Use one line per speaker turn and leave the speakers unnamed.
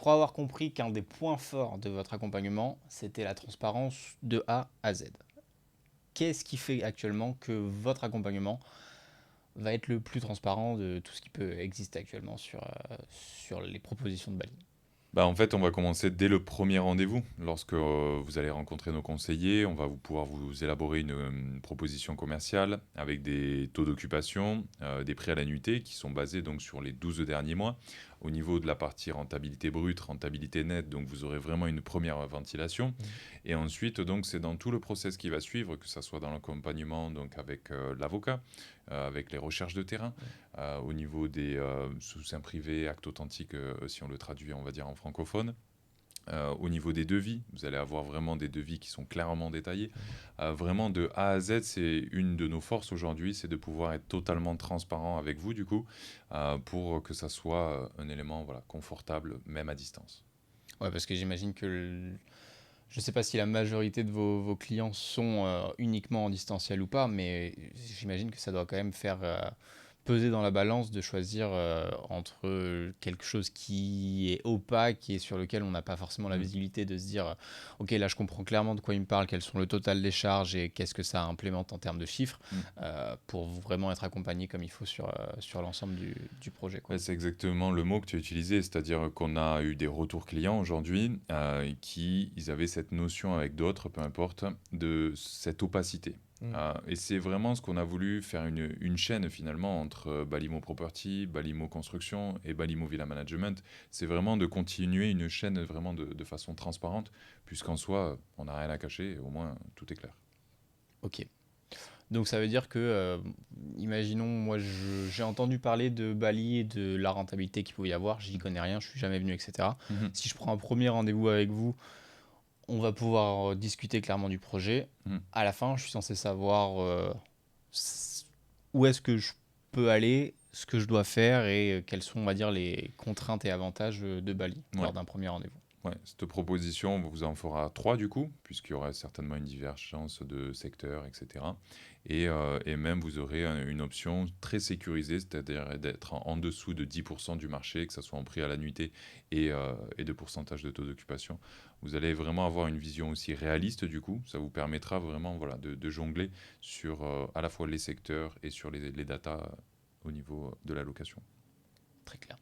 crois avoir compris qu'un des points forts de votre accompagnement, c'était la transparence de A à Z. Qu'est-ce qui fait actuellement que votre accompagnement va être le plus transparent de tout ce qui peut exister actuellement sur les propositions de Bali?
Bah, en fait, on va commencer dès le premier rendez-vous. Lorsque vous allez rencontrer nos conseillers, on va pouvoir vous élaborer une proposition commerciale avec des taux d'occupation, des prix à la nuitée qui sont basés donc sur les 12 derniers mois. Au niveau de la partie rentabilité brute, rentabilité nette, donc vous aurez vraiment une première ventilation.
Mhm.
Et ensuite, donc c'est dans tout le process qui va suivre, que ça soit dans l'accompagnement donc avec l'avocat, avec les recherches de terrain, au niveau des sous-seins privés, actes authentiques, si on le traduit, on va dire en francophone. Au niveau des devis, vous allez avoir vraiment des devis qui sont clairement détaillés. Vraiment de A à Z, c'est une de nos forces aujourd'hui, c'est de pouvoir être totalement transparent avec vous du coup, pour que ça soit un élément voilà, confortable, même à distance.
Ouais, parce que j'imagine que je ne sais pas si la majorité de vos clients sont uniquement en distanciel ou pas, mais j'imagine que ça doit quand même faire peser dans la balance de choisir entre quelque chose qui est opaque et sur lequel on n'a pas forcément la
Mm.
visibilité de se dire ok, là je comprends clairement de quoi il me parle, quels sont le total des charges et qu'est-ce que ça implémente en termes de chiffres
Mm.
pour vraiment être accompagné comme il faut sur l'ensemble du projet, quoi.
Ouais, c'est exactement le mot que tu as utilisé, c'est-à-dire qu'on a eu des retours clients aujourd'hui qui ils avaient cette notion avec d'autres, peu importe, de cette opacité.
Mm.
Et c'est vraiment ce qu'on a voulu faire une chaîne finalement entre Balimo Property, Balimo Construction et Balimo Villa Management. C'est vraiment de continuer une chaîne vraiment de façon transparente, puisqu'en soi, on n'a rien à cacher, et au moins tout est clair.
Ok. Donc ça veut dire que, imaginons, moi j'ai entendu parler de Bali et de la rentabilité qu'il pouvait y avoir, j'y connais rien, je suis jamais venu, etc.
Mhm.
Si je prends un premier rendez-vous avec vous, on va pouvoir discuter clairement du projet.
Mhm.
À la fin, je suis censé savoir s- où est-ce que je peux aller, ce que je dois faire et quelles sont, on va dire, les contraintes et avantages de Bali
Ouais.
lors d'un premier rendez-vous.
Ouais, cette proposition, on vous en fera trois du coup, puisqu'il y aura certainement une divergence de secteur, etc. Et même vous aurez une option très sécurisée, c'est-à-dire d'être en dessous de 10% du marché, que ce soit en prix à la nuitée et de pourcentage de taux d'occupation. Vous allez vraiment avoir une vision aussi réaliste du coup, ça vous permettra vraiment voilà, de jongler sur à la fois les secteurs et sur les datas au niveau de la location.
Très clair.